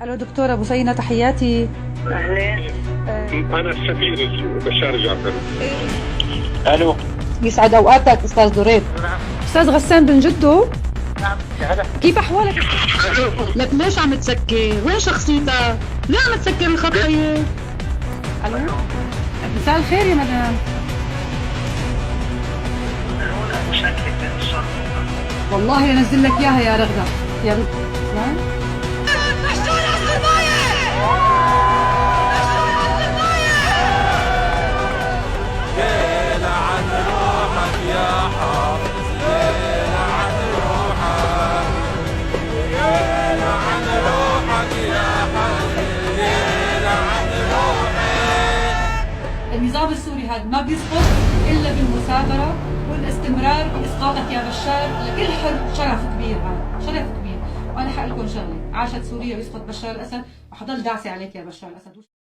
الو دكتورة بوسينة، تحياتي. اهلين. انا السفير بشار جعفر. الو. يسعد اوقاتك استاذ دريد. استاذ غسان بن جدو، كيف احوالك؟ لك ليش عم تسكر؟ وين شخصيتك؟ ليه عم تسكر الخط طيب؟ الو، مساء الخير يا مدام. والله لنزل لك اياها يا رغدة. يا النظام السوري هذا ما بيسقط الا بالمثابره والاستمرار باسقاطك يا بشار لكل حرب. شرف كبير هذا، شرف كبير. وانا حقول لكم شغله، عاشت سوريا ويسقط بشار الاسد وحضل داعسه عليك يا بشار الاسد.